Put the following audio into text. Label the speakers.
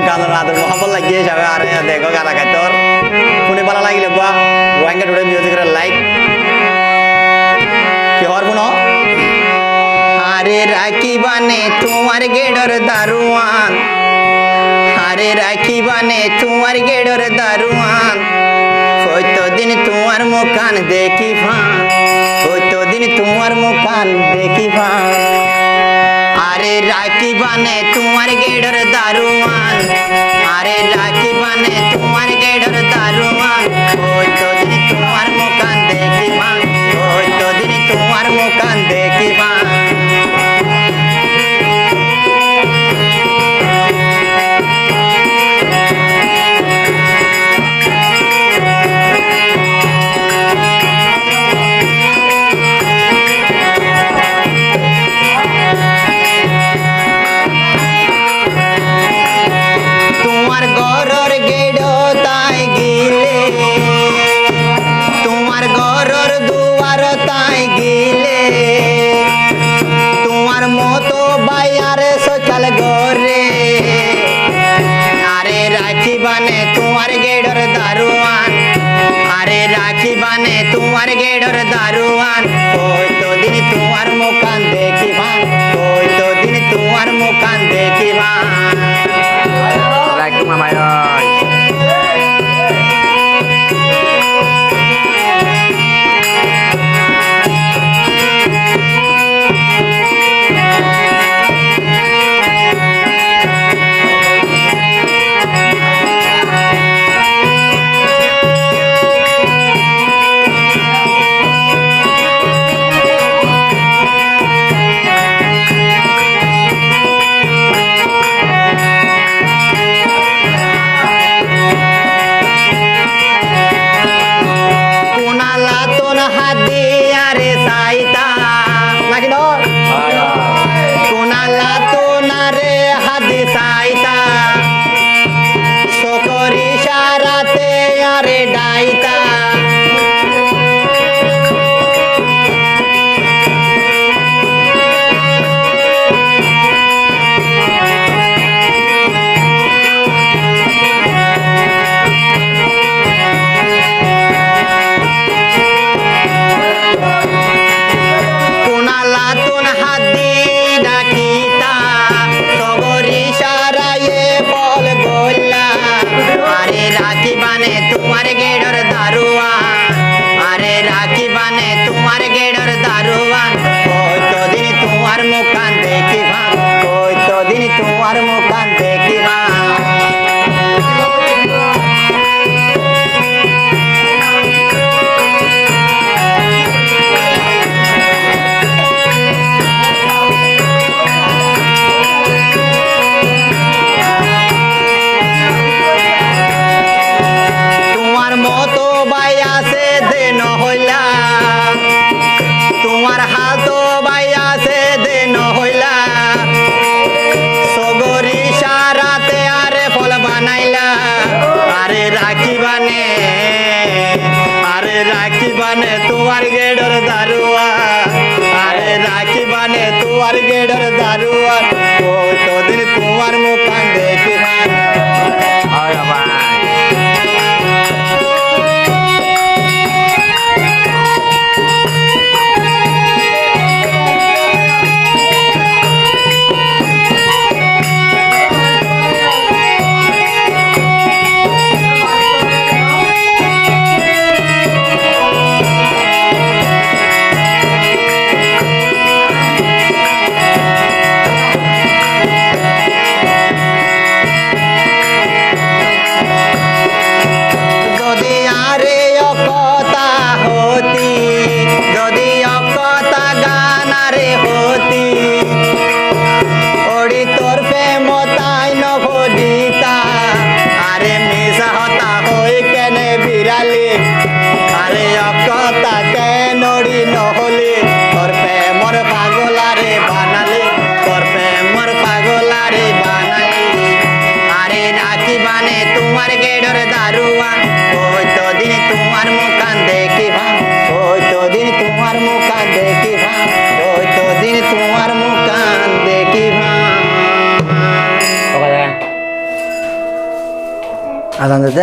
Speaker 1: গানের আদর মহাবল লাগিয়ে যাবে আর দেখো গানা খাই তোর শুনে ভালো লাগিলে বা গোয়াঙ্গে টুডে মিউজিকের লাইক কি হর বুনো আরে রাখি বানে তোমার গেডর দারুয়ান আরে রাখি বানে তোমার গেডর দারুয়ান কতদিন তোমার মুখান দেখি ভান কতদিন তোমার মুখান দেখি ভান আরে রাখি বানে তোমার গেডর দারুয়ান আরে রাখি বানে তোমার গেডর দারুয়ান কতদিন তোমার মুখান দেখি ভান কতদিন তোমার মুখান দেখি ভান তোমার গেডর দারুয়ান আরে রাখি বানে তোমার গেডর দারুয়ান কতদিন তোমার মুখান দেখি ভান কতদিন তোমার মুখান দেখি ভান রাখি মামাই তোমার গেডর দারুয়া আরে রাখি বানে তোমার গেডর দারুয়া কতদিন তোমার মুখান দেখি ভান
Speaker 2: আজান দিতে